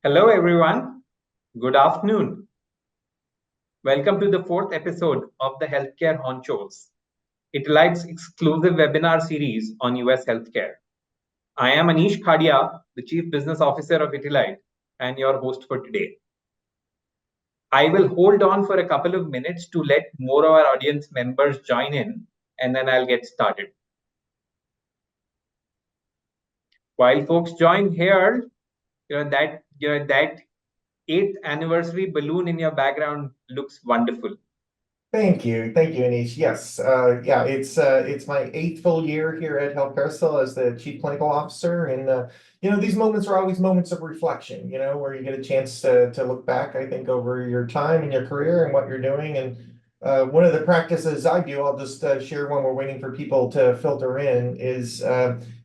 Hello, everyone. Good afternoon. Welcome to the fourth episode of the Healthcare Honchos, Italy's exclusive webinar series on US healthcare. I am Anish Khadia, the Chief Business Officer of Italy, and your host for today. I will hold on for a couple of minutes to let more of our audience members join in, and then I'll get started. While folks join here, that 8th anniversary balloon in your background looks wonderful. Thank you, Anish. Yes, yeah, it's my 8th full year here at Healthcare Carousel as the Chief Clinical Officer, and these moments are always moments of reflection. Where you get a chance to look back, I think, over your time and your career and what you're doing. And one of the practices I do, I'll just share when we're waiting for people to filter in, is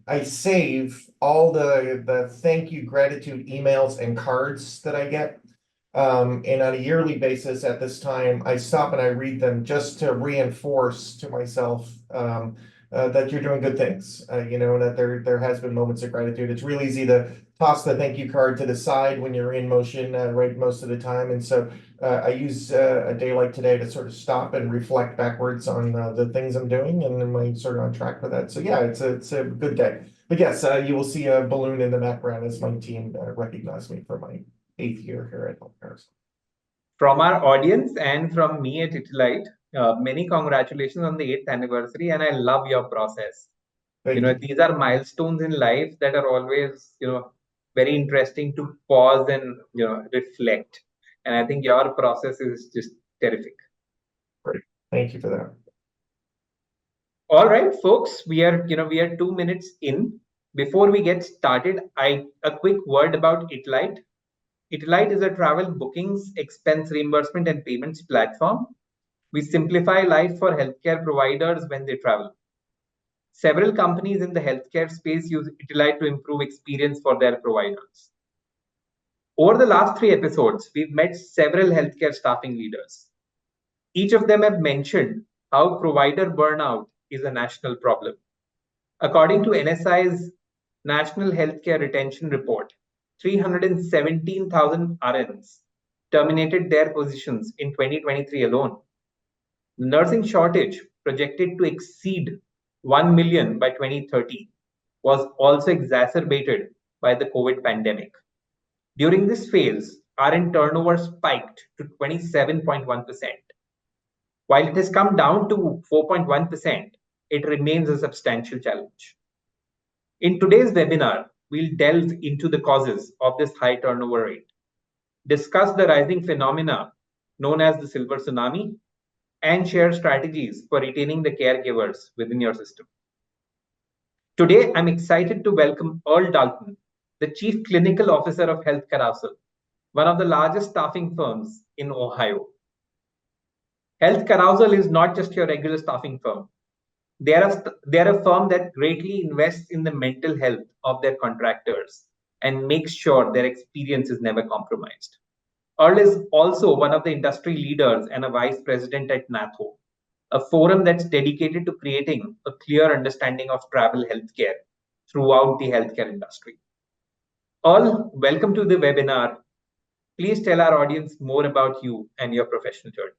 I save all the thank you, gratitude emails and cards that I get. And on a yearly basis at this time, I stop and I read them just to reinforce to myself that you're doing good things, and that there has been moments of gratitude. It's real easy to toss the thank you card to the side when you're in motion, right, most of the time. And so I use a day like today to sort of stop and reflect backwards on the things I'm doing, and am I sort of on track for that? So yeah, it's a good day. But yes, you will see a balloon in the background as my team recognize me for my 8th year here at Healthcare Carousel. From our audience and from me at Italite, many congratulations on the 8th anniversary, and I love your process. Thank you. These are milestones in life that are always, very interesting to pause and, reflect. And I think your process is just terrific. Great. Thank you for that. All right, folks, we are 2 minutes in. Before we get started, a quick word about Italite. Italite is a travel bookings, expense reimbursement, and payments platform. We simplify life for healthcare providers when they travel. Several companies in the healthcare space use Italite to improve experience for their providers. Over the last 3 episodes, we've met several healthcare staffing leaders. Each of them have mentioned how provider burnout is a national problem. According to NSI's National Healthcare Retention Report, 317,000 RNs terminated their positions in 2023 alone. The nursing shortage, projected to exceed 1 million by 2030, was also exacerbated by the COVID pandemic. During this phase, RN turnover spiked to 27.1%. While it has come down to 4.1%, it remains a substantial challenge. In today's webinar, we'll delve into the causes of this high turnover rate, discuss the rising phenomena known as the silver tsunami, and share strategies for retaining the caregivers within your system. Today, I'm excited to welcome Earl Dalton, the Chief Clinical Officer of Healthcare Carousel, one of the largest staffing firms in Ohio. Healthcare Carousel is not just your regular staffing firm. They are a firm that greatly invests in the mental health of their contractors and makes sure their experience is never compromised. Earl is also one of the industry leaders and a vice president at NATHO, a forum that's dedicated to creating a clear understanding of travel healthcare throughout the healthcare industry. Earl, welcome to the webinar. Please tell our audience more about you and your professional journey.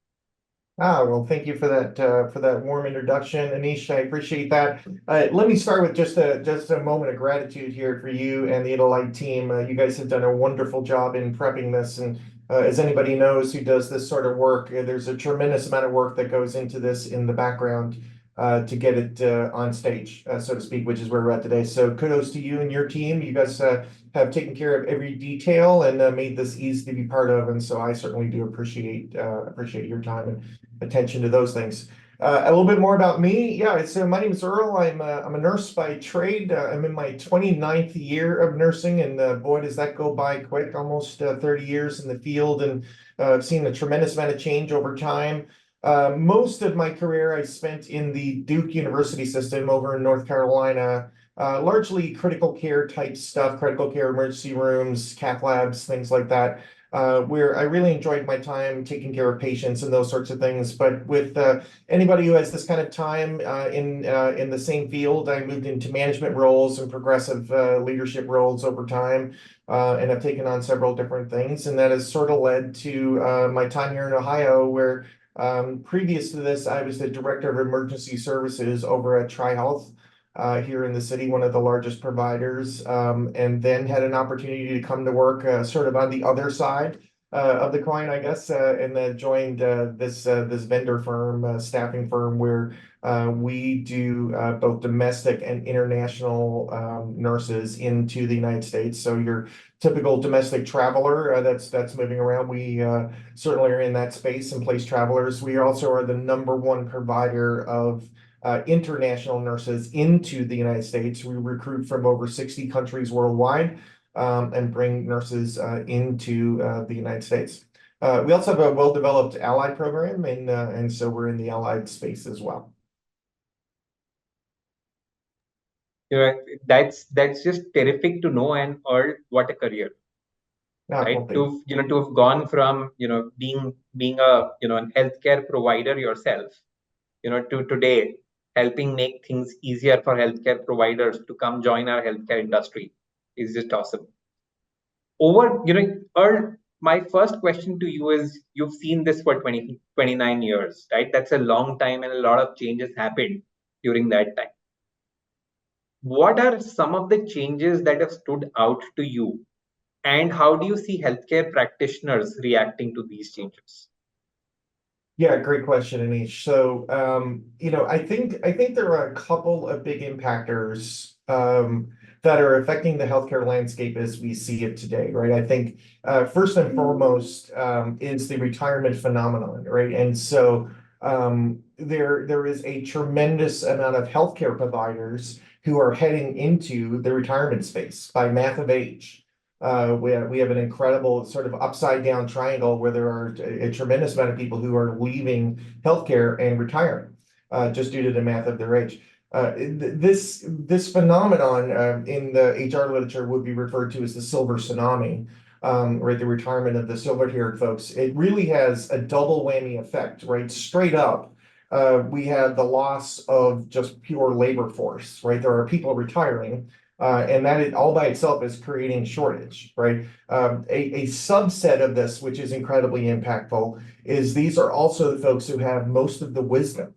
Well, thank you for that warm introduction, Anish. I appreciate that. Let me start with just a moment of gratitude here for you and the Italite team. You guys have done a wonderful job in prepping this, and as anybody knows who does this sort of work, there's a tremendous amount of work that goes into this in the background to get it on stage, so to speak, which is where we're at today. So kudos to you and your team. You guys have taken care of every detail and made this easy to be part of, and so I certainly do appreciate your time and attention to those things. A little bit more about me. Yeah, so my name is Earl. I'm a nurse by trade. I'm in my 29th year of nursing, and boy, does that go by quick. Almost 30 years in the field, and I've seen a tremendous amount of change over time. Most of my career I spent in the Duke University system over in North Carolina, largely critical care type stuff, critical care emergency rooms, cath labs, things like that. where I really enjoyed my time taking care of patients and those sorts of things. But with anybody who has this kind of time in the same field, I moved into management roles and progressive leadership roles over time, and I've taken on several different things, and that has sort of led to my time here in Ohio, where previous to this, I was the director of emergency services over at TriHealth here in the city, one of the largest providers, and then had an opportunity to come to work sort of on the other side of the coin, I guess, and then joined this vendor firm, staffing firm, where we do both domestic and international nurses into the United States. So your typical domestic traveler that's moving around, we certainly are in that space and place travelers. We also are the #1 provider of international nurses into the United States. We recruit from over 60 countries worldwide and bring nurses into the United States. We also have a well-developed allied program, and so we're in the allied space as well. That's just terrific to know, and Earl, what a career, right? Well, To have gone from being a a healthcare provider yourself, to today helping make things easier for healthcare providers to come join our healthcare industry is just awesome. Earl, my first question to you is, you've seen this for 29 years, right? That's a long time, and a lot of changes happened during that time. What are some of the changes that have stood out to you, and how do you see healthcare practitioners reacting to these changes? Yeah, great question, Anish. So, I think there are a couple of big impactors that are affecting the healthcare landscape as we see it today, right? I think first and foremost is the retirement phenomenon, right? And so there is a tremendous amount of healthcare providers who are heading into the retirement space by math of age. We have an incredible sort of upside down triangle where there are a tremendous amount of people who are leaving healthcare and retiring just due to the math of their age. This phenomenon in the HR literature would be referred to as the silver tsunami, right? The retirement of the silver-haired folks. It really has a double whammy effect, right? Straight up, we have the loss of just pure labor force, right? There are people retiring, and that all by itself is creating shortage, right? A subset of this, which is incredibly impactful, is these are also the folks who have most of the wisdom,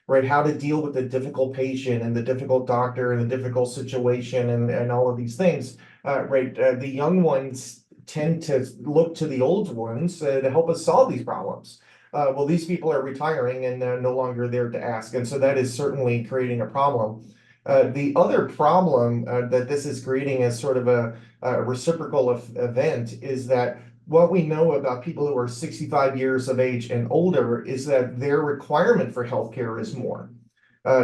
right? How to deal with the difficult patient and the difficult doctor and the difficult situation and all of these things, right? The young ones tend to look to the old ones to help us solve these problems. Well, these people are retiring and they're no longer there to ask. And so that is certainly creating a problem. The other problem that this is creating as sort of a reciprocal event is that what we know about people who are 65 years of age and older is that their requirement for healthcare is more.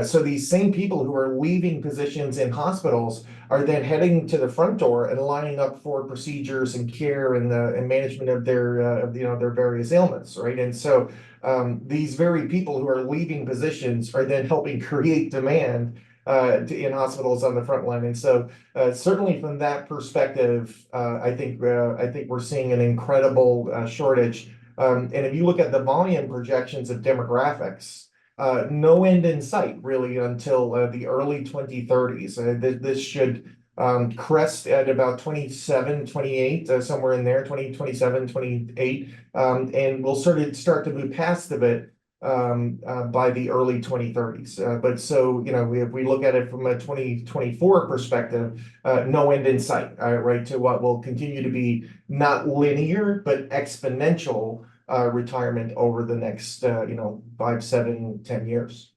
So these same people who are leaving positions in hospitals are then heading to the front door and lining up for procedures and care and management of their various ailments, right? And so these very people who are leaving positions are then helping create demand in hospitals on the front line. And so certainly from that perspective, I think we're seeing an incredible shortage. And if you look at the volume projections of demographics, no end in sight really until the early 2030s. This should crest at about 27, 28, somewhere in there, 2027, 28, and we'll start to move past the bit by the early 2030s. But so, if we look at it from a 2024 perspective, no end in sight, right, to what will continue to be not linear, but exponential retirement over the next, 5, 7, 10 years.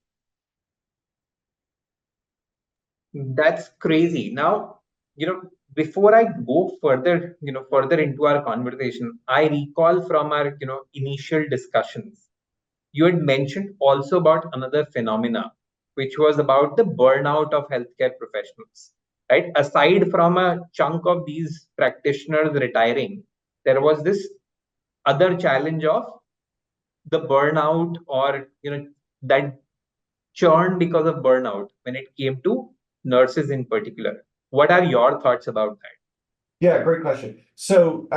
That's crazy. Now, before I go further, further into our conversation, I recall from our, initial discussions, you had mentioned also about another phenomena, which was about the burnout of healthcare professionals, right? Aside from a chunk of these practitioners retiring, there was this other challenge of the burnout, or that churn because of burnout when it came to nurses in particular. What are your thoughts about that? Yeah, great question. So,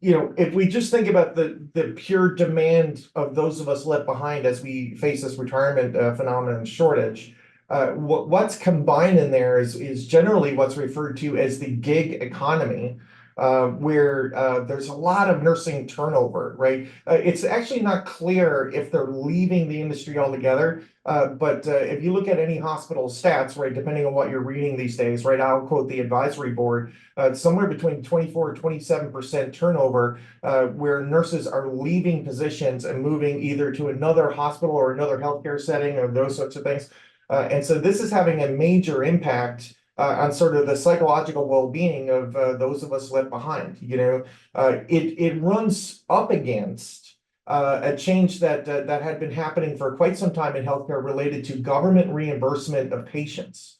if we just think about the pure demand of those of us left behind as we face this retirement phenomenon shortage, what's combined in there is generally what's referred to as the gig economy, where there's a lot of nursing turnover, right? It's actually not clear if they're leaving the industry altogether. But if you look at any hospital stats, right, depending on what you're reading these days, right, I'll quote the advisory board, somewhere between 24 and 27% turnover, where nurses are leaving positions and moving either to another hospital or another healthcare setting or those sorts of things. And so this is having a major impact on sort of the psychological well-being of those of us left behind. It runs up against a change that had been happening for quite some time in healthcare related to government reimbursement of patients.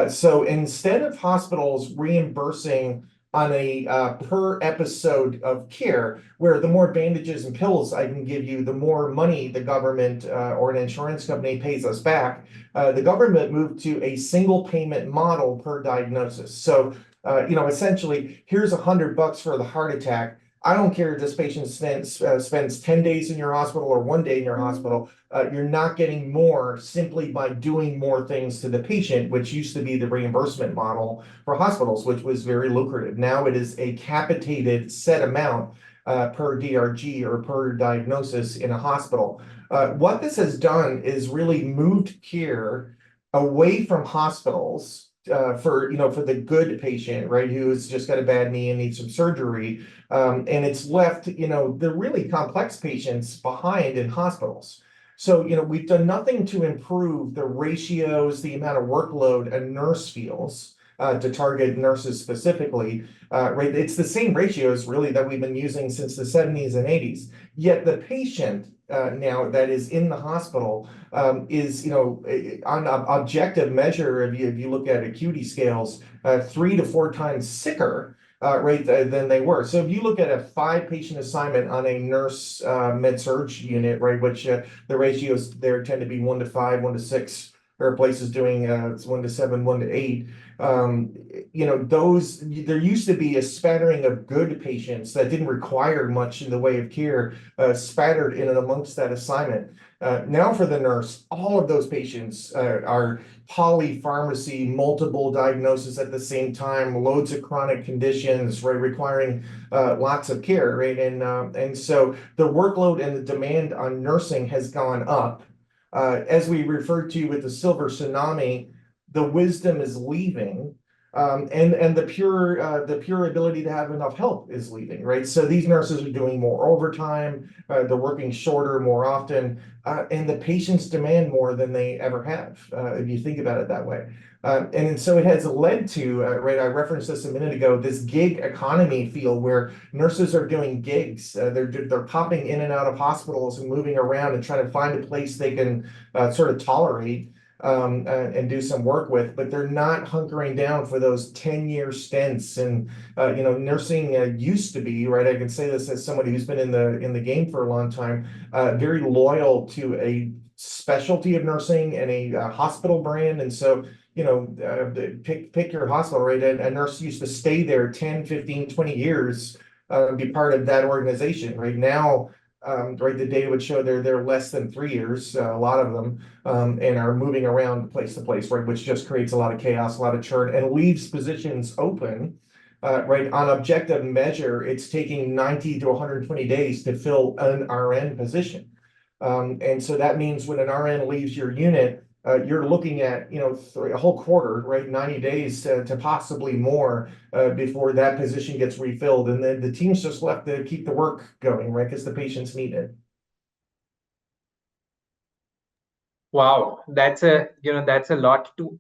So instead of hospitals reimbursing on a per episode of care, where the more bandages and pills I can give you, the more money the government or an insurance company pays us back, the government moved to a single payment model per diagnosis. So, essentially, here's $100 for the heart attack. I don't care if this patient spends 10 days in your hospital or 1 day in your hospital. You're not getting more simply by doing more things to the patient, which used to be the reimbursement model for hospitals, which was very lucrative. Now it is a capitated set amount per DRG or per diagnosis in a hospital. What this has done is really moved care away from hospitals for the good patient, right, who's just got a bad knee and needs some surgery, and it's left the really complex patients behind in hospitals. So we've done nothing to improve the ratios, the amount of workload a nurse feels. To target nurses specifically, right? It's the same ratios really that we've been using since the 70s and 80s. Yet the patient now that is in the hospital is, on an objective measure, if you look at acuity scales, 3 to 4 times sicker, right, than they were. So if you look at a 5 patient assignment on a nurse med-surg unit, right, which the ratios there tend to be 1 to 5, 1 to 6. There are places doing it's 1 to 7, 1 to 8. There used to be a spattering of good patients that didn't require much in the way of care, spattered in and amongst that assignment. Now for the nurse, all of those patients are polypharmacy, multiple diagnoses at the same time, loads of chronic conditions, right, requiring lots of care, right? And so the workload and the demand on nursing has gone up. As we referred to with the silver tsunami, the wisdom is leaving, and the pure ability to have enough help is leaving, right? So these nurses are doing more overtime, they're working shorter more often, and the patients demand more than they ever have, if you think about it that way. And so it has led to, right, I referenced this a minute ago, this gig economy feel where nurses are doing gigs. They're popping in and out of hospitals and moving around and trying to find a place they can sort of tolerate and do some work with, but they're not hunkering down for those 10-year stints. And nursing used to be, right? I can say this as somebody who's been in the game for a long time, very loyal to a specialty of nursing and a hospital brand. And so pick your hospital, right? A nurse used to stay there 10, 15, 20 years, be part of that organization. Right now, right, the data would show they're less than 3 years, a lot of them, and are moving around place to place, right, which just creates a lot of chaos, a lot of churn, and leaves positions open. Right, on objective measure, it's taking 90 to 120 days to fill an RN position. And so that means when an RN leaves your unit, you're looking at, a whole quarter, right, 90 days to possibly more before that position gets refilled. And then the team's just left to keep the work going, right, because the patients need it. Wow, that's a lot to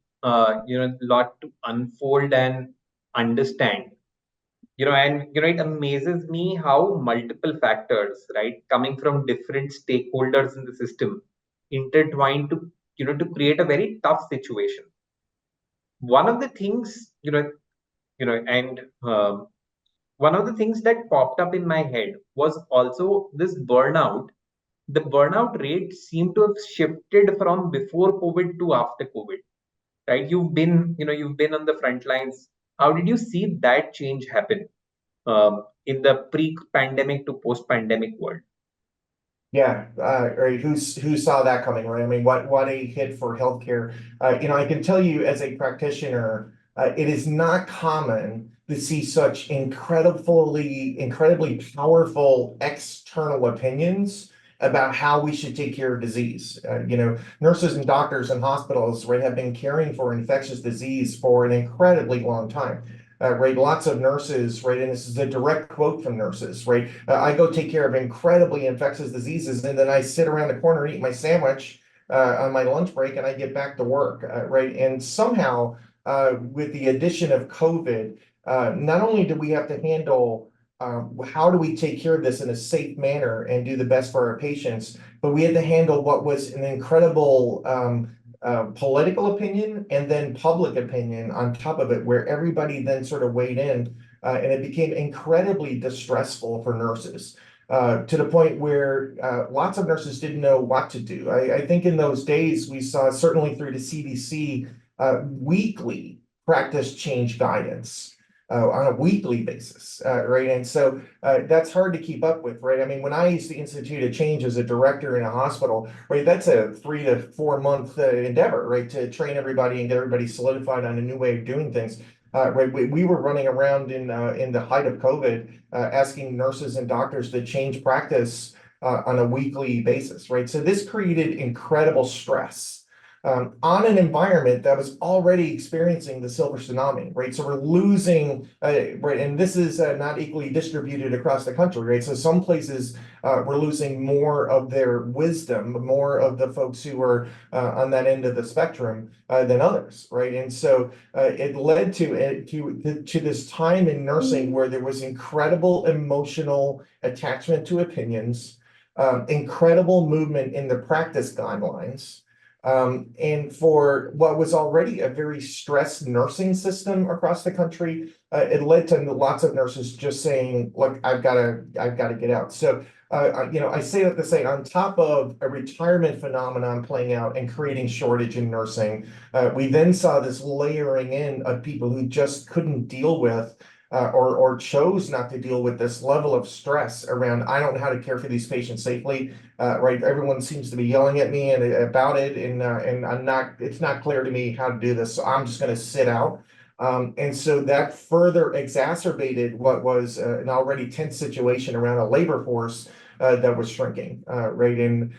unfold and understand. And it amazes me how multiple factors, right, coming from different stakeholders in the system, intertwine to create a very tough situation. One of the things, and one of the things that popped up in my head was also this burnout. The burnout rate seemed to have shifted from before COVID to after COVID, right? You've been on the front lines How did you see that change happen in the pre-pandemic to post-pandemic world? Yeah, right. Who saw that coming, right? I mean, what a hit for healthcare. I can tell you as a practitioner, it is not common to see such incredibly powerful external opinions about how we should take care of disease. Nurses and doctors in hospitals, right, have been caring for infectious disease for an incredibly long time. Right, lots of nurses, right, and this is a direct quote from nurses, right? I go take care of incredibly infectious diseases, and then I sit around the corner and eat my sandwich on my lunch break, and I get back to work, right? And somehow, with the addition of COVID, not only do we have to handle how do we take care of this in a safe manner and do the best for our patients, but we had to handle what was an incredible political opinion and then public opinion on top of it, where everybody then sort of weighed in, and it became incredibly distressful for nurses. To the point where lots of nurses didn't know what to do. I think in those days we saw, certainly through the CDC, weekly practice change guidance on a weekly basis, right? And so that's hard to keep up with, right? I mean, when I used to institute a change as a director in a hospital, right, that's a 3 to 4 month endeavor, right, to train everybody and get everybody solidified on a new way of doing things. Right, we were running around in the height of COVID, asking nurses and doctors to change practice on a weekly basis, right? So this created incredible stress on an environment that was already experiencing the silver tsunami, right? So we're losing, right, and this is not equally distributed across the country, right? So some places we're losing more of their wisdom, more of the folks who are on that end of the spectrum than others, right? And so it led to this time in nursing where there was incredible emotional attachment to opinions, incredible movement in the practice guidelines. And for what was already a very stressed nursing system across the country, it led to lots of nurses just saying, "Look, I've got to get out." So, I say that to say, on top of a retirement phenomenon playing out and creating shortage in nursing, we then saw this layering in of people who just couldn't deal with. Or chose not to deal with this level of stress around, I don't know how to care for these patients safely. Right, everyone seems to be yelling at me and about it, and it's not clear to me how to do this, so I'm just going to sit out. And so that further exacerbated what was an already tense situation around a labor force that was shrinking, right? And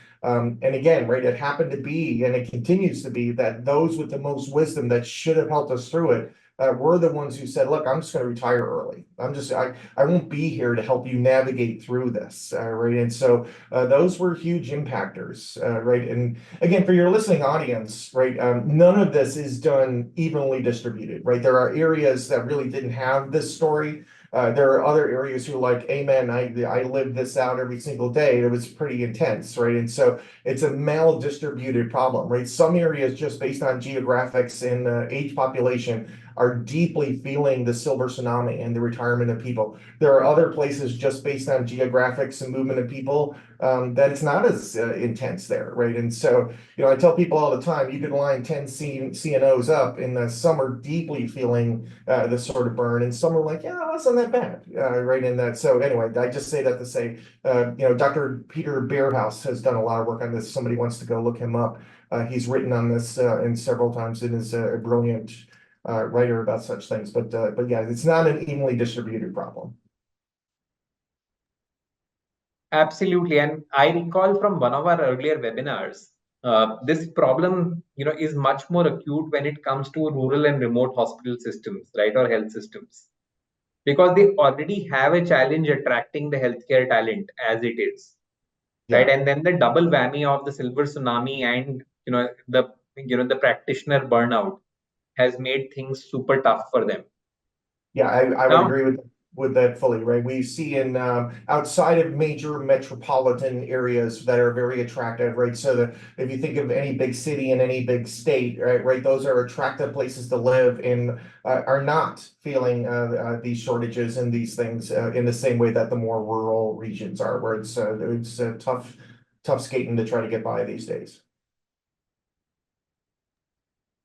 again, right, it happened to be, and it continues to be, that those with the most wisdom that should have helped us through it were the ones who said, "Look, I'm just going to retire early. I won't be here to help you navigate through this," right? And so those were huge impactors, right? And again, for your listening audience, right, none of this is done evenly distributed, right? There are areas that really didn't have this story. There are other areas who are like, "Amen, I lived this out every single day. It was pretty intense," right? And so it's a mal-distributed problem, right? Some areas, just based on geographics and age population, are deeply feeling the silver tsunami and the retirement of people. There are other places, just based on geographics and movement of people, that it's not as intense there, right? And so, I tell people all the time, you could line 10 CNOs up, and some are deeply feeling this sort of burn, and some are like, "Yeah, it wasn't that bad," right? And that, so anyway, I just say that to say, Dr. Peter Beerhouse has done a lot of work on this. Somebody wants to go look him up. He's written on this in several times, and is a brilliant writer about such things. But yeah, it's not an evenly distributed problem. Absolutely. And I recall from one of our earlier webinars, this problem, is much more acute when it comes to rural and remote hospital systems, right, or health systems, because they already have a challenge attracting the healthcare talent as it is, right? Yeah. And then the double whammy of the silver tsunami and the practitioner burnout has made things super tough for them. Yeah, I would Now, agree with that fully, right? We see in outside of major metropolitan areas that are very attractive, right? So that if you think of any big city in any big state, right, those are attractive places to live, and are not feeling these shortages and these things in the same way that the more rural regions are, where it's tough skating to try to get by these days.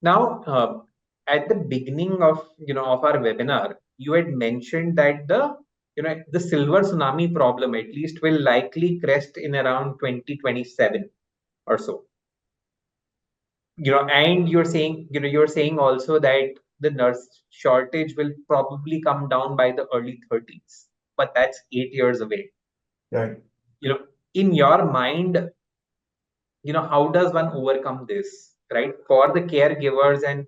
now, at the beginning of of our webinar, you had mentioned that the silver tsunami problem at least will likely crest in around 2027 or so. And you're saying also that the nurse shortage will probably come down by the early 30s, but that's 8 years away. Right. In your mind, how does one overcome this, right? For the caregivers and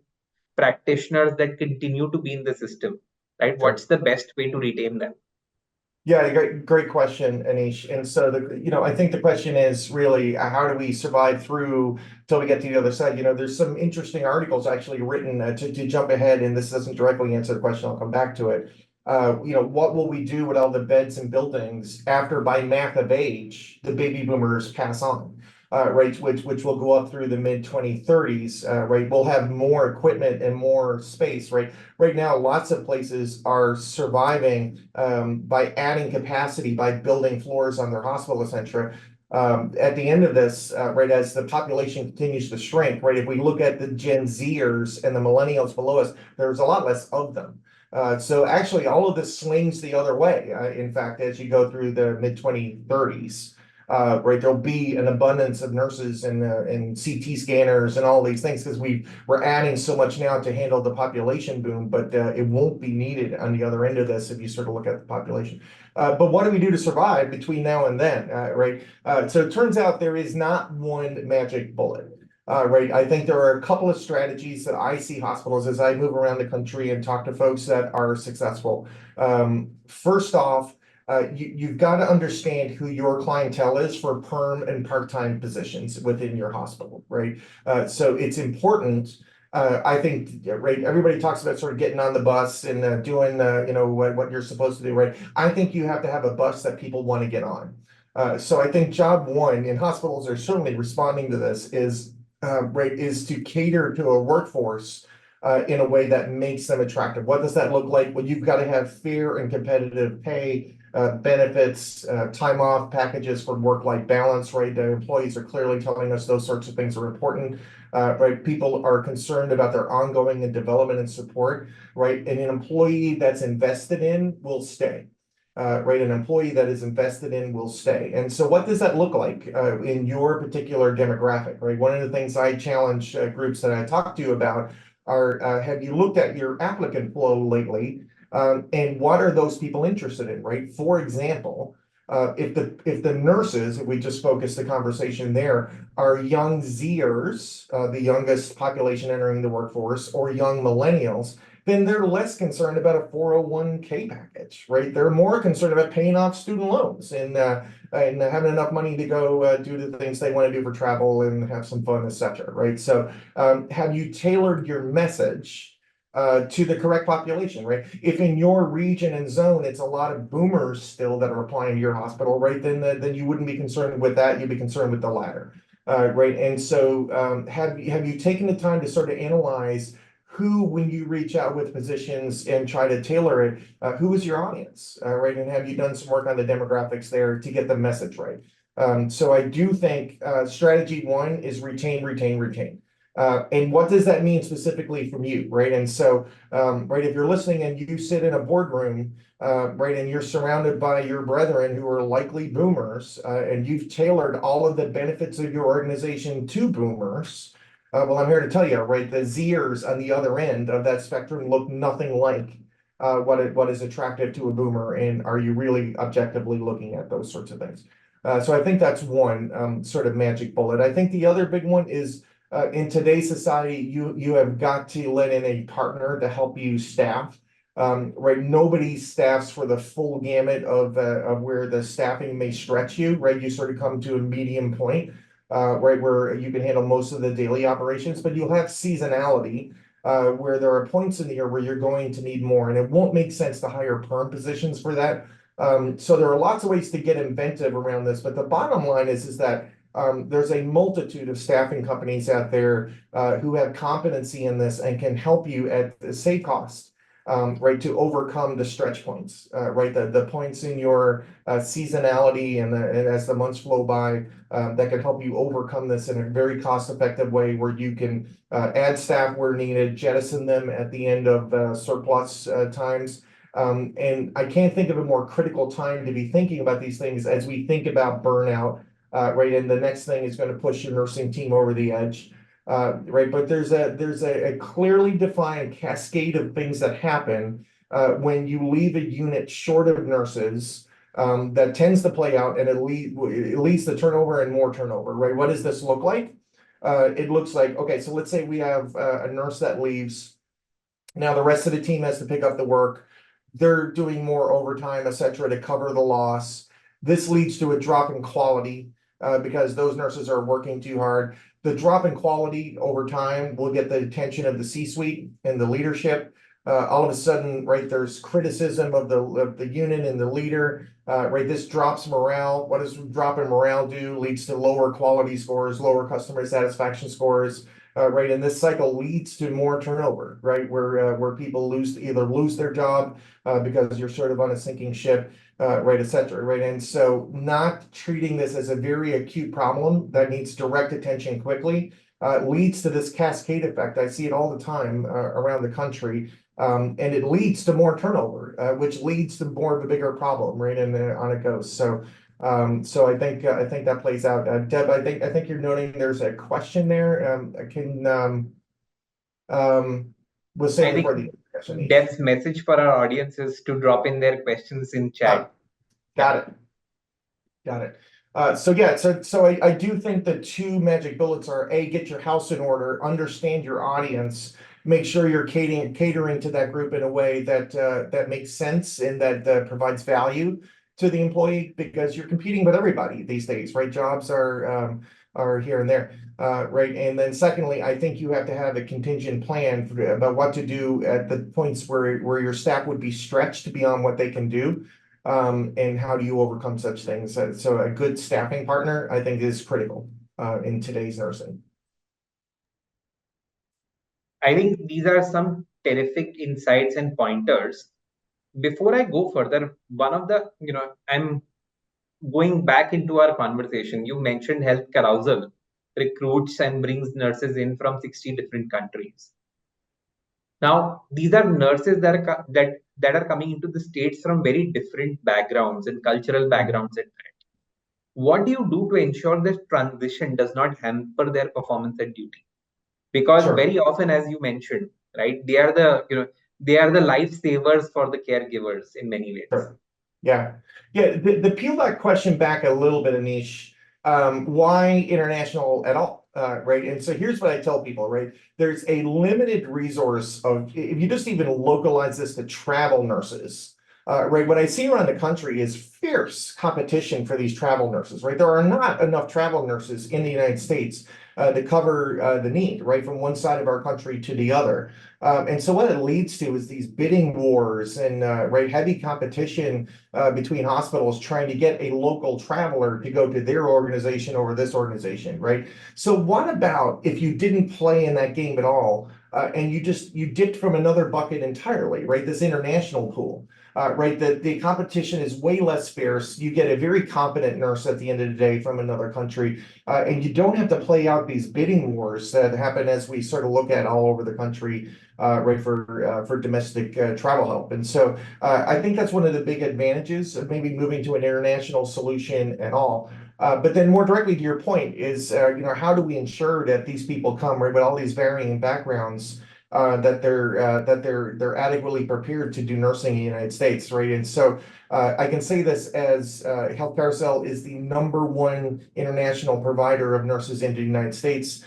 practitioners that continue to be in the system, right? Sure. What's the best way to retain them? Yeah, great question, Anish. And so I think the question is really how do we survive through till we get to the other side? There's some interesting articles actually written to jump ahead, and this doesn't directly answer the question. I'll come back to it. What will we do with all the beds and buildings after, by math of age, the baby boomers pass on? Right, which will go up through the mid 2030s, right? We'll have more equipment and more space, right? Right now, lots of places are surviving by adding capacity, by building floors on their hospital, etc. At the end of this, right, as the population continues to shrink, right, if we look at the Gen Zers and the millennials below us, there's a lot less of them. So actually, all of this swings the other way. In fact, as you go through the mid 2030s. Right, there'll be an abundance of nurses and CT scanners and all these things because we're adding so much now to handle the population boom, but it won't be needed on the other end of this if you sort of look at the population. But what do we do to survive between now and then, right? So it turns out there is not one magic bullet. Right, I think there are a couple of strategies that I see hospitals as I move around the country and talk to folks that are successful. First off, you've got to understand who your clientele is for perm and part-time positions within your hospital, right? So it's important. I think, right, everybody talks about sort of getting on the bus and doing, what you're supposed to do, right? I think you have to have a bus that people want to get on. So I think job one, and hospitals are certainly responding to this, is to cater to a workforce in a way that makes them attractive. What does that look like? Well, you've got to have fair and competitive pay, benefits, time off packages for work-life balance, right? The employees are clearly telling us those sorts of things are important, right? People are concerned about their ongoing and development and support, right? And an employee that's invested in will stay. Right, an employee that is invested in will stay. And so what does that look like in your particular demographic, right? One of the things I challenge groups that I talk to you about are, have you looked at your applicant flow lately? And what are those people interested in, right? For example, if the nurses, if we just focus the conversation there, are young Zers, the youngest population entering the workforce, or young millennials, then they're less concerned about a 401k package, right? They're more concerned about paying off student loans and having enough money to go do the things they want to do for travel and have some fun, etc. Right? So have you tailored your message to the correct population, right? If in your region and zone it's a lot of boomers still that are applying to your hospital, right? Then you wouldn't be concerned with that. You'd be concerned with the latter, right? And so have you taken the time to sort of analyze who, when you reach out with positions and try to tailor it, who is your audience, right? And have you done some work on the demographics there to get the message right? So I do think strategy one is retain, retain, retain. And what does that mean specifically from you, right? And so, right, if you're listening and you sit in a boardroom, right, and you're surrounded by your brethren who are likely boomers, and you've tailored all of the benefits of your organization to boomers, well, I'm here to tell you, right, the Zers on the other end of that spectrum look nothing like what is attractive to a boomer, and are you really objectively looking at those sorts of things? So I think that's one sort of magic bullet. I think the other big one is in today's society, you have got to let in a partner to help you staff. Right, nobody staffs for the full gamut of where the staffing may stretch you, right? You sort of come to a medium point. Right, where you can handle most of the daily operations, but you'll have seasonality where there are points in the year where you're going to need more, and it won't make sense to hire perm positions for that. So there are lots of ways to get inventive around this, but the bottom line is that there's a multitude of staffing companies out there who have competency in this and can help you at save cost. right, to overcome the stretch points, right, the points in your seasonality and as the months flow by, that can help you overcome this in a very cost-effective way where you can add staff where needed, jettison them at the end of surplus times. And I can't think of a more critical time to be thinking about these things as we think about burnout, right? And the next thing is going to push your nursing team over the edge. Right, but there's a clearly defined cascade of things that happen when you leave a unit short of nurses, that tends to play out, and it leads to turnover and more turnover, right? What does this look like? It looks like, okay, so let's say we have a nurse that leaves. Now the rest of the team has to pick up the work. They're doing more overtime, et cetera, to cover the loss. This leads to a drop in quality because those nurses are working too hard. The drop in quality over time will get the attention of the C-suite and the leadership. All of a sudden, right, there's criticism of the unit and the leader. Right, this drops morale. What does drop in morale do? Leads to lower quality scores, lower customer satisfaction scores. Right, and this cycle leads to more turnover, right, where people either lose their job because you're sort of on a sinking ship, right, et cetera, right, and so not treating this as a very acute problem that needs direct attention quickly leads to this cascade effect. I see it all the time around the country, and it leads to more turnover, which leads to more of a bigger problem, right, and on it goes. So I think that plays out. Deb, I think you're noting there's a question there. We'll I save it think for the discussion. Deb's message for our audience is to drop in their questions in chat. Got it. Got it. So yeah, so I do think the two magic bullets are A, get your house in order, understand your audience, make sure you're catering to that group in a way that that makes sense and that provides value to the employee, because you're competing with everybody these days, right? Jobs are here and there, right? And then secondly, I think you have to have a contingent plan about what to do at the points where your staff would be stretched beyond what they can do. And how do you overcome such things? So a good staffing partner, I think, is critical in today's nursing. I think these are some terrific insights and pointers. Before I go further, one of the, I'm going back into our conversation. You mentioned Health Carousel recruits and brings nurses in from 60 different countries. Now, these are nurses that are coming into the States from very different backgrounds and cultural backgrounds and trends. What do you do to ensure this transition does not hamper their performance at duty? Because Sure. very often, as you mentioned, right, they are the lifesavers for the caregivers in many ways. Sure. Yeah. The peel that question back a little bit, Anish. Why international at all? Right. And so here's what I tell people, right? There's a limited resource of, if you just even localize this to travel nurses, right? What I see around the country is fierce competition for these travel nurses, right? There are not enough travel nurses in the United States to cover the need, right, from one side of our country to the other. And so what it leads to is these bidding wars and right, heavy competition between hospitals trying to get a local traveler to go to their organization over this organization, right? So what about if you didn't play in that game at all, and you dipped from another bucket entirely, right? This international pool. Right, the competition is way less fierce. You get a very competent nurse at the end of the day from another country, and you don't have to play out these bidding wars that happen as we sort of look at all over the country, right, for domestic travel help. And so I think that's one of the big advantages of maybe moving to an international solution and all. But then more directly to your point is, how do we ensure that these people come, right, with all these varying backgrounds, that they're adequately prepared to do nursing in the United States, right? And so I can say this as Health Carousel is the #1 international provider of nurses into the United States.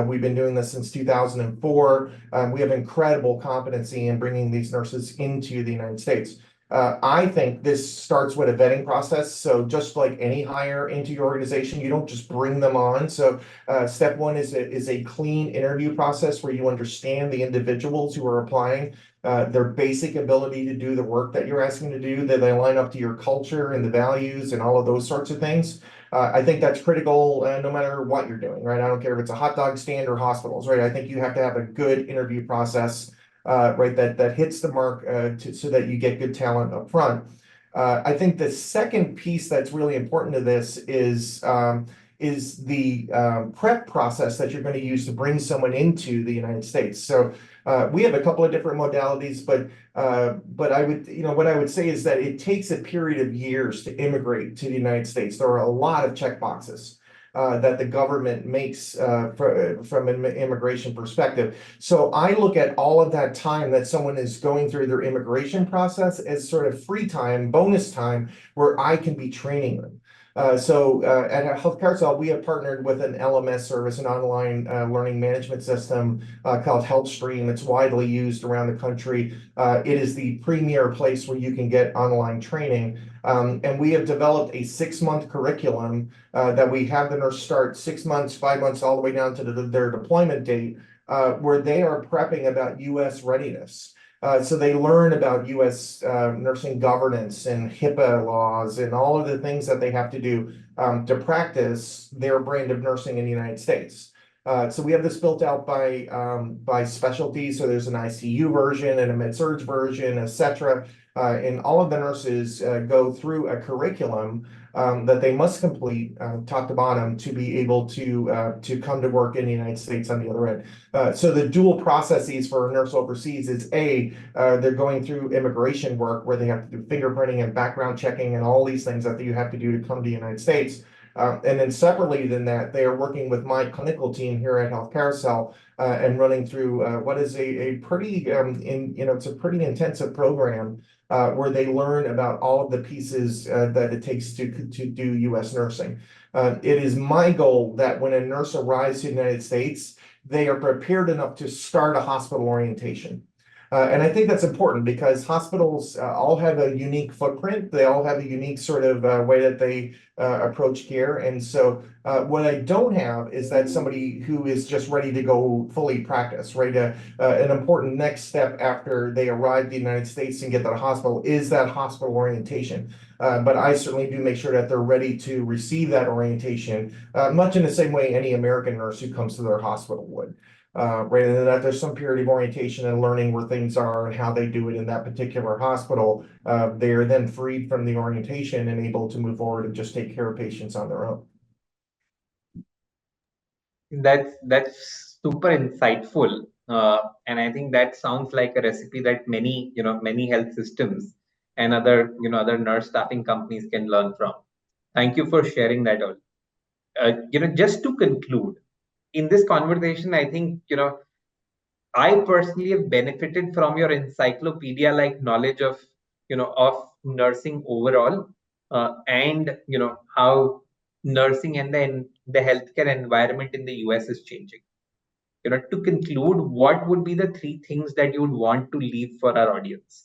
We've been doing this since 2004. We have incredible competency in bringing these nurses into the United States. I think this starts with a vetting process. So just like any hire into your organization, you don't just bring them on. So step one is a clean interview process where you understand the individuals who are applying, their basic ability to do the work that you're asking to do, that they line up to your culture and the values and all of those sorts of things. I think that's critical no matter what you're doing, right? I don't care if it's a hot dog stand or hospitals, right? I think you have to have a good interview process. right, that hits the mark so that you get good talent up front. I think the second piece that's really important to this is the prep process that you're going to use to bring someone into the United States. So we have a couple of different modalities, but I would, what I would say is that it takes a period of years to immigrate to the United States. There are a lot of check boxes that the government makes from an immigration perspective. So I look at all of that time that someone is going through their immigration process as sort of free time, bonus time, where I can be training them. At Healthcare Carousel, we have partnered with an LMS service, an online learning management system called HealthStream. It's widely used around the country. It is the premier place where you can get online training. And we have developed a 6-month curriculum that we have the nurse start 6 months, 5 months, all the way down to their deployment date, where they are prepping about U.S. readiness. So they learn about U.S. Nursing governance and HIPAA laws and all of the things that they have to do to practice their brand of nursing in the United States. So we have this built out by specialty. So there's an ICU version and a med-surg version, etc. And all of the nurses go through a curriculum that they must complete top to bottom to be able to come to work in the United States on the other end. So the dual processes for a nurse overseas is they're going through immigration work where they have to do fingerprinting and background checking and all these things that you have to do to come to the United States. And then separately than that, they are working with my clinical team here at Health Carousel and running through what is a pretty, it's a pretty intensive program where they learn about all of the pieces that it takes to do U.S. nursing. It is my goal that when a nurse arrives to the United States, they are prepared enough to start a hospital orientation. And I think that's important because hospitals all have a unique footprint. They all have a unique sort of way that they approach care. And so what I don't have is that somebody who is just ready to go fully practice, right? An important next step after they arrive in the United States and get to the hospital is that hospital orientation. But I certainly do make sure that they're ready to receive that orientation, much in the same way any American nurse who comes to their hospital would. Right, and that there's some period of orientation and learning where things are and how they do it in that particular hospital. They are then freed from the orientation and able to move forward and just take care of patients on their own. That's super insightful, and I think that sounds like a recipe that many health systems and other nurse staffing companies can learn from. Thank you for sharing that all. Just to conclude, in this conversation, I think I personally have benefited from your encyclopedia-like knowledge of nursing overall, and how nursing and the healthcare environment in the US is changing. To conclude, what would be the 3 things that you would want to leave for our audience?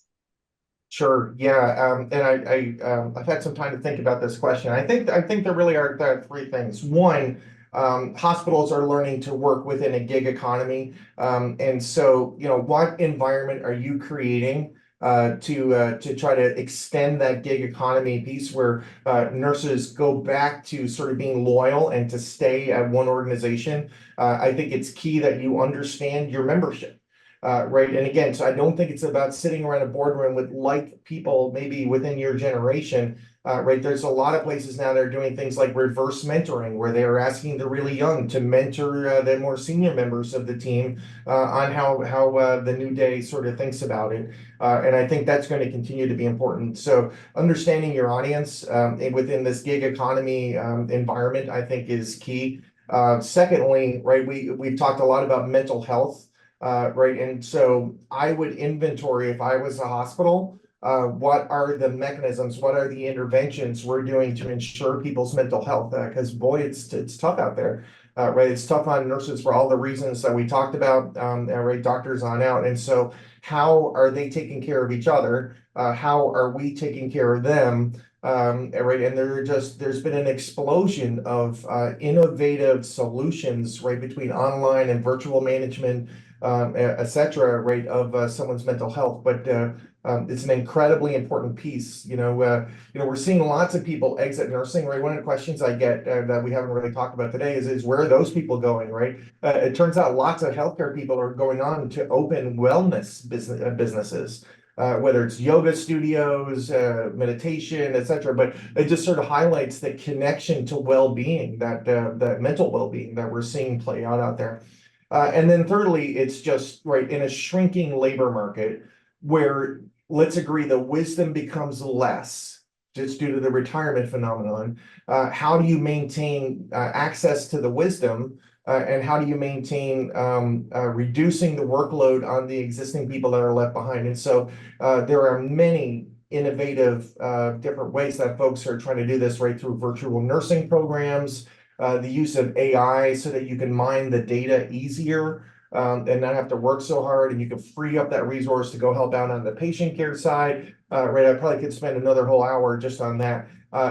Sure. Yeah. And I've had some time to think about this question. I think there really are 3 things. One, hospitals are learning to work within a gig economy. And so, what environment are you creating to try to extend that gig economy piece where nurses go back to sort of being loyal and to stay at one organization? I think it's key that you understand your membership. Right. And again, so I don't think it's about sitting around a boardroom with like people maybe within your generation. Right. There's a lot of places now that are doing things like reverse mentoring, where they are asking the really young to mentor the more senior members of the team on how the new day sort of thinks about it. And I think that's going to continue to be important. So understanding your audience within this gig economy environment, I think, is key. Secondly, right, we've talked a lot about mental health. Right. And so I would inventory, if I was a hospital, what are the mechanisms, what are the interventions we're doing to ensure people's mental health? Because boy, it's tough out there. Right. It's tough on nurses for all the reasons that we talked about, right, doctors on out. And so how are they taking care of each other? How are we taking care of them? Right, and there's been an explosion of innovative solutions, right, between online and virtual management, etc., right, of someone's mental health. But It's an incredibly important piece. We're seeing lots of people exit nursing, right? One of the questions I get that we haven't really talked about today is where are those people going, right? It turns out lots of healthcare people are going on to open wellness businesses. Whether it's yoga studios, meditation, etc. But it just sort of highlights the connection to well-being, that mental well-being that we're seeing play out there. And then thirdly, it's just right in a shrinking labor market where let's agree the wisdom becomes less just due to the retirement phenomenon. How do you maintain access to the wisdom? And how do you maintain reducing the workload on the existing people that are left behind? And so there are many innovative different ways that folks are trying to do this, right, through virtual nursing programs, the use of AI so that you can mine the data easier and not have to work so hard, and you can free up that resource to go help out on the patient care side. Right, I probably could spend another whole hour just on that.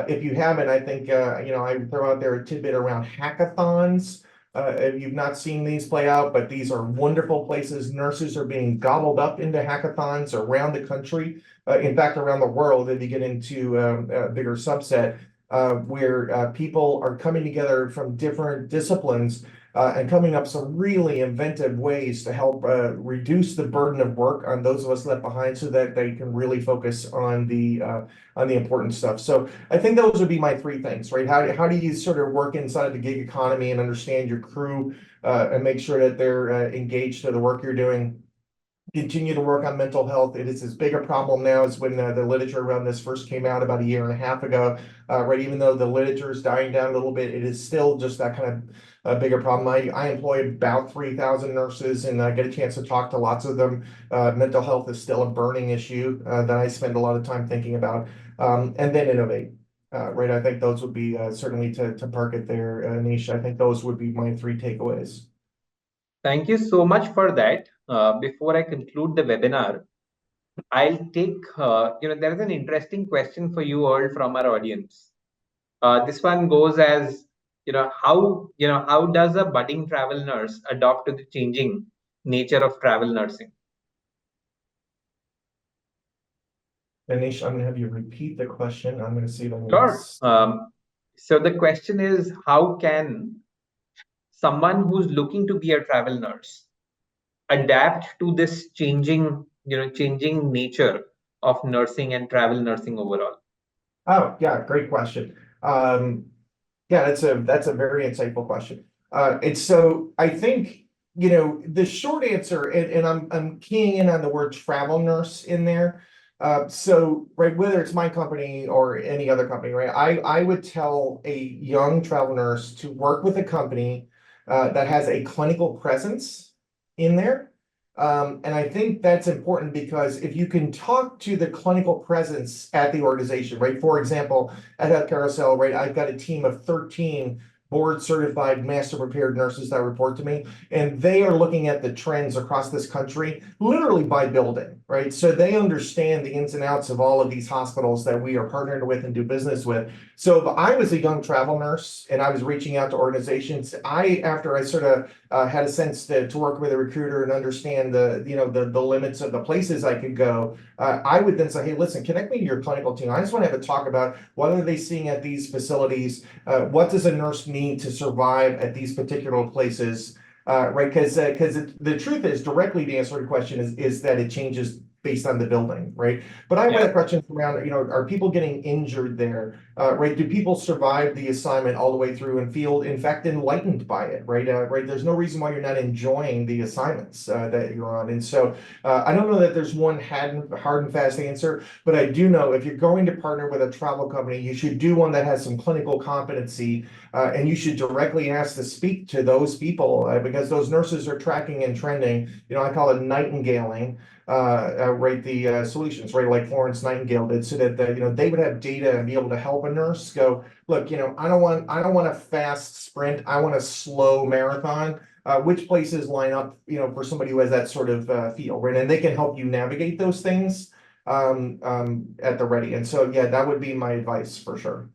If you haven't, I think I throw out there a tidbit around hackathons. If you've not seen these play out, but these are wonderful places. Nurses are being gobbled up into hackathons around the country. In fact, around the world, if you get into a bigger subset, where people are coming together from different disciplines and coming up some really inventive ways to help reduce the burden of work on those of us left behind, so that they can really focus on the important stuff. So I think those would be my three things, right? How do you sort of work inside the gig economy and understand your crew and make sure that they're engaged to the work you're doing? Continue to work on mental health. It is as big a problem now as when the literature around this first came out about a year and a half ago, right? Even though the literature is dying down a little bit, it is still just that kind of a bigger problem. I employ about 3,000 nurses, and I get a chance to talk to lots of them. Mental health is still a burning issue that I spend a lot of time thinking about. And then innovate. Right, I think those would be certainly to park it there, Nish. I think those would be my three takeaways. Thank you so much for that. Before I conclude the webinar, I'll take, there is an interesting question for you all from our audience. This one goes as, how does a budding travel nurse adapt to the changing nature of travel nursing? Anish, I'm gonna have you repeat the question. I'm gonna see if I Sure. can. So the question is, how can someone who's looking to be a travel nurse adapt to this changing nature of nursing and travel nursing overall? Oh, yeah, great question. Yeah, that's a very insightful question. And so I think, the short answer, and I'm keying in on the word travel nurse in there. So right, whether it's my company or any other company, right, I would tell a young travel nurse to work with a company that has a clinical presence in there. And I think that's important because if you can talk to the clinical presence at the organization, right? For example, at Healthcare Carousel, right, I've got a team of 13 board certified master prepared nurses that report to me, and they are looking at the trends across this country literally by building, right? So they understand the ins and outs of all of these hospitals that we are partnered with and do business with. So if I was a young travel nurse and I was reaching out to organizations, after I sort of had a sense to work with a recruiter and understand the limits of the places I could go, I would then say, hey, listen, connect me to your clinical team. I just want to have a talk about what are they seeing at these facilities? What does a nurse need to survive at these particular places? Right, because the truth is, directly to answer the question is that it changes based on the building, right? But I have questions around, are people getting injured there? Right? Do people survive the assignment all the way through and feel, in fact, enlightened by it, right? Right? There's no reason why you're not enjoying the assignments that you're on. And so I don't know that there's one hard and fast answer, but I do know if you're going to partner with a travel company, you should do one that has some clinical competency, and you should directly ask to speak to those people because those nurses are tracking and trending. I call it nightingaling. Right, the solutions, right, like Florence Nightingale did, so that they would have data and be able to help a nurse go, look, I don't want a fast sprint, I want a slow marathon. Which places line up, for somebody who has that sort of feel, right? And they can help you navigate those things at the ready. And so, yeah, that would be my advice for sure.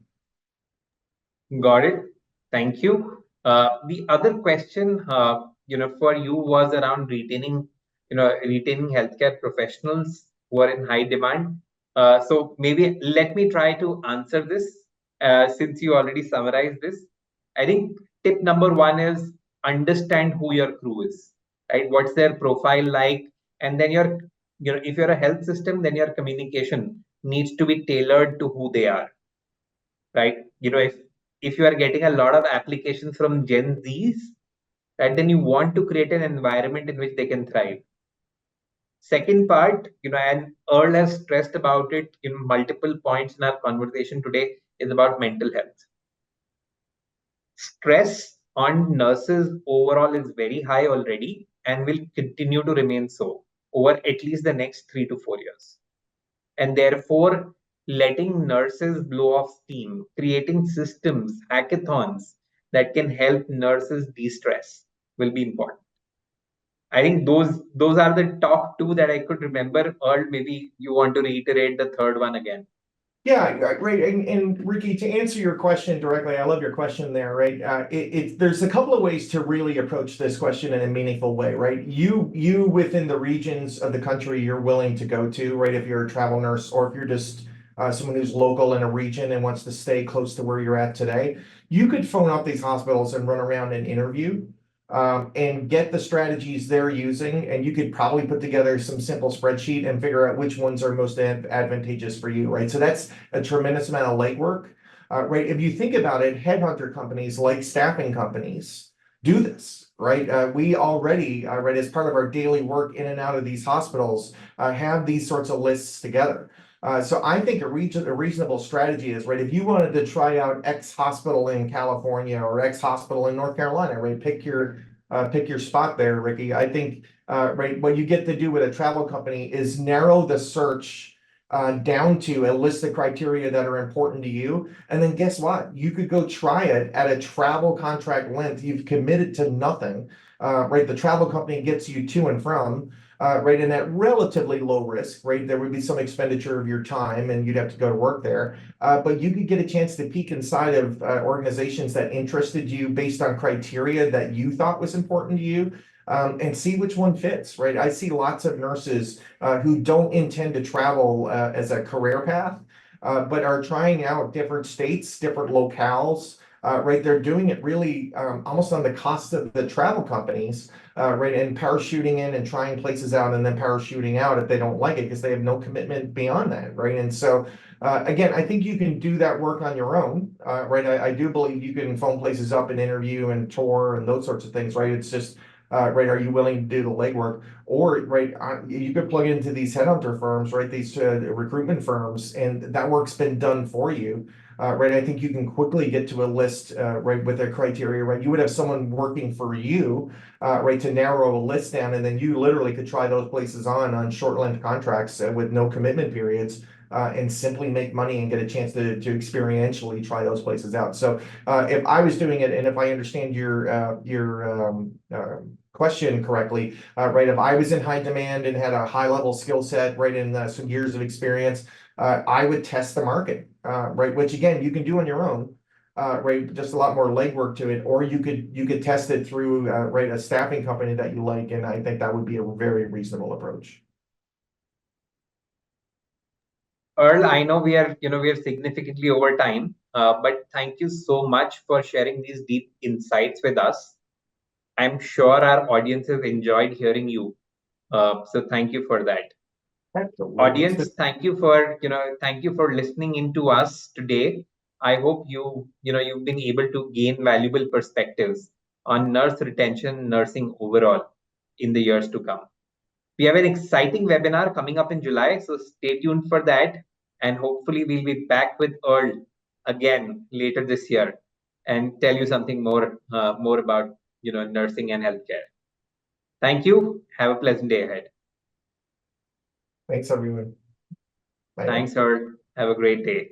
Got it. Thank you. The other question, for you was around retaining healthcare professionals who are in high demand. So maybe let me try to answer this since you already summarized this. I think tip number one is understand who your crew is, right? What's their profile like? And then if you're a health system, then your communication needs to be tailored to who they are, right? If you are getting a lot of applications from Gen Zs, right, then you want to create an environment in which they can thrive. Second part, and Earl has stressed about it in multiple points in our conversation today, is about mental health. Stress on nurses overall is very high already and will continue to remain so over at least the next 3 to 4 years. And therefore, letting nurses blow off steam, creating systems, hackathons that can help nurses de-stress will be important. I think those are the top two that I could remember. Earl, maybe you want to reiterate the third one again. Yeah, right. And Ricky, to answer your question directly, I love your question there, right? There's a couple of ways to really approach this question in a meaningful way, right? You within the regions of the country you're willing to go to, right? If you're a travel nurse or if you're just someone who's local in a region and wants to stay close to where you're at today, you could phone up these hospitals and run around and interview and get the strategies they're using, and you could probably put together some simple spreadsheet and figure out which ones are most advantageous for you, right? So that's a tremendous amount of legwork, right? If you think about it, headhunter companies like staffing companies do this, right? We already, right, as part of our daily work in and out of these hospitals, have these sorts of lists together. So I think a reasonable strategy is, right, if you wanted to try out X hospital in California or X hospital in North Carolina, right, pick your spot there, Ricky. I think, right, what you get to do with a travel company is narrow the search down to a list of criteria that are important to you. And then guess what? You could go try it at a travel contract length. You've committed to nothing, right? The travel company gets you to and from, right, and at relatively low risk, right? There would be some expenditure of your time and you'd have to go to work there. But you could get a chance to peek inside of organizations that interested you based on criteria that you thought was important to you. And see which one fits, right? I see lots of nurses who don't intend to travel as a career path, but are trying out different states, different locales, right? They're doing it really almost on the cost of the travel companies, right? And parachuting in and trying places out and then parachuting out if they don't like it because they have no commitment beyond that, right? And so, again, I think you can do that work on your own, right? I do believe you can phone places up and interview and tour and those sorts of things, right? It's just, right, are you willing to do the legwork? Or, right, you could plug into these headhunter firms, right, these recruitment firms, and that work's been done for you. Right, I think you can quickly get to a list, right, with their criteria, right? You would have someone working for you, right, to narrow a list down, and then you literally could try those places on short length contracts with no commitment periods. And simply make money and get a chance to experientially try those places out. So if I was doing it, and if I understand your question correctly, right? If I was in high demand and had a high level skill set, right, and some years of experience, I would test the market, right? Which again, you can do on your own, right? Just a lot more legwork to it, or you could test it through, right, a staffing company that you like, and I think that would be a very reasonable approach. Earl, I know we are significantly over time, but thank you so much for sharing these deep insights with us. I'm sure our audience has enjoyed hearing you. So thank you for that. Absolutely. Audience, thank you for listening into us today. I hope you've been able to gain valuable perspectives on nurse retention, nursing overall in the years to come. We have an exciting webinar coming up in July, so stay tuned for that. And hopefully we'll be back with Earl again later this year and tell you something more about nursing and healthcare. Thank you. Have a pleasant day ahead. Thanks, everyone. Bye now. Thanks, Earl. Have a great day.